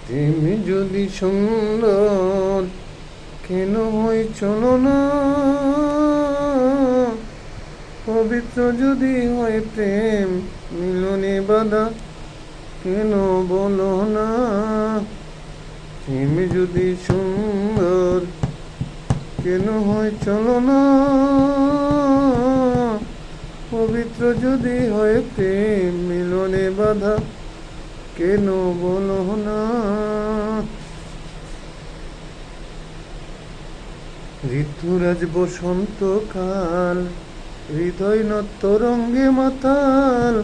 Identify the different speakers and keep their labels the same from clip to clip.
Speaker 1: তুমি যদি সুন্দর কেন হয় চলো না, পবিত্র যদি হয় প্রেম মিলনে বাধা কেন বলো না। তুমি যদি সুন্দর কেন হয় চলো না, পবিত্র যদি হয় প্রেম মিলনে বাধা কেন বলো না। ঋতুরাজ বসন্তকাল, হৃদয় নতরঙ্গে মাতাল,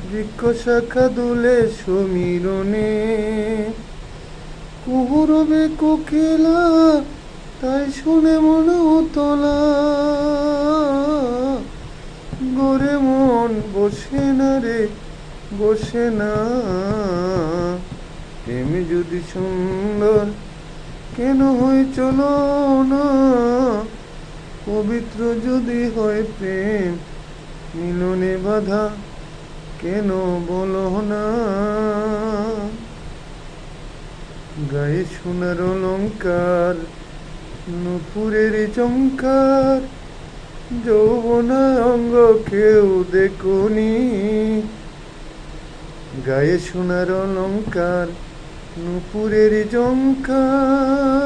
Speaker 1: বৃক্ষ শাখা দুলে সমীরণে, কুহুরবে কোকিলা তাই শুনে মনে উতলা, গড়ে মন বসে না রে বসে না। তুমি যদি সুন্দর কেন হয় চলো না, পবিত্র যদি হয় প্রেম মিলনে বাধা কেন বলো না। গায়ে সোনার অলঙ্কার, নুপুরের চমকার, যৌবনা অঙ্গ কেউ দেখুনি। গায়ে সোনার অলঙ্কার, নুপুরের চমকার,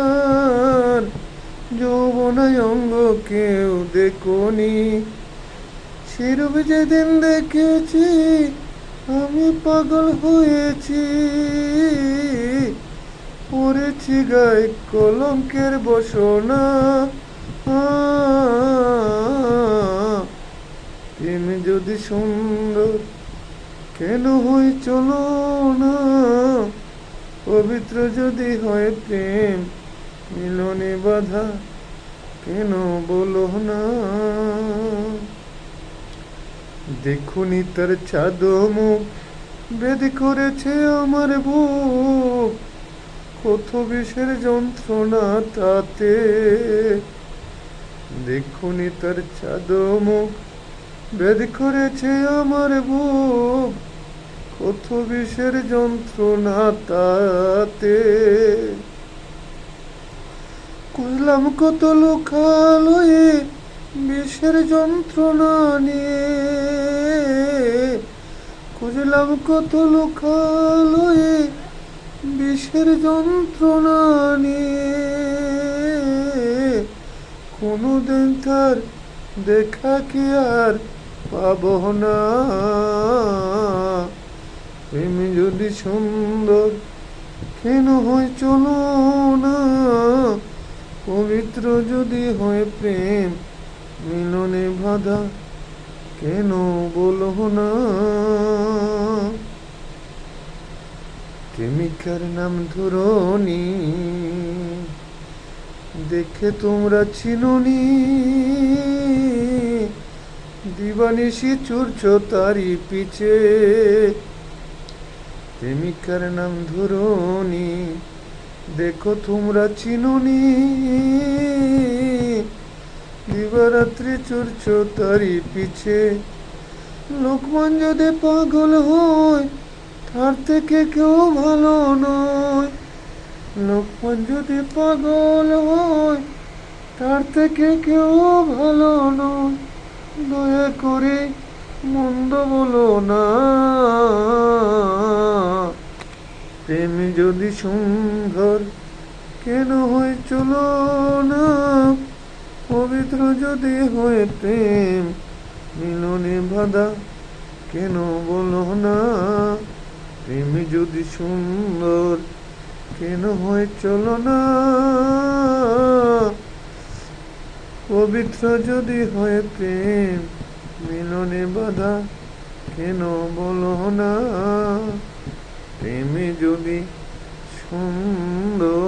Speaker 1: যৌবনায় অঙ্গ কেউ দেখুনি। সেরূপ যেদিন দেখেছি আমি পাগল হয়েছি, পড়েছি গায়ে কলঙ্কের বসনা। তুমি যদি সুন্দর কেন হয় চলো না, পবিত্র যদি হয় প্রেম মিলনে বাধা কেন বলো না। দেখুনি তার চাঁদ মুখ বেদি করেছে আমার বুক, কত বিষের যন্ত্রণা তাতে। দেখুনি তার চাঁদ মুখ বেদি করেছে আমার বুক, কত বিষের যন্ত্রণা তাতে। খুঁজলাম কত লোকালয়ে বিষের যন্ত্রণা নিয়ে, খুঁজলাম কত লোকালয়ে বিষের যন্ত্রণা নিয়ে, কোনোদিন তার দেখা কি আর পাবো না। তুমি যদি সুন্দর কেন হয় চলো না, পবিত্র যদি হয় প্রেম মিলনে বাধা কেন বলো না। প্রেমিকার নাম ধরনি দেখে তোমরা চিনুনি, দিবানিশি চুরছ তারি পিছে। প্রেমিকার নাম ধরনি দেখো তোমরা চিনুনি, দিবারাত্রি চুরছ তারি পিছে। লোকমান যদি পাগল হয় তার থেকে কেউ ভালো নয়, লোকমান যদি পাগল হয় তার থেকে কেউ ভালো নয়। দয়া করে মন্দ বলো না, প্রেম যদি সুন্দর কেন হয় চলো না, পবিত্র যদি হয় প্রেম মিলনে বাধা কেন বলো না। প্রেম যদি সুন্দর কেন হয় চলো না, পবিত্র যদি হয় প্রেম মিলনে বাধা কেন বলো না। প্রেমে যদি সুন্দর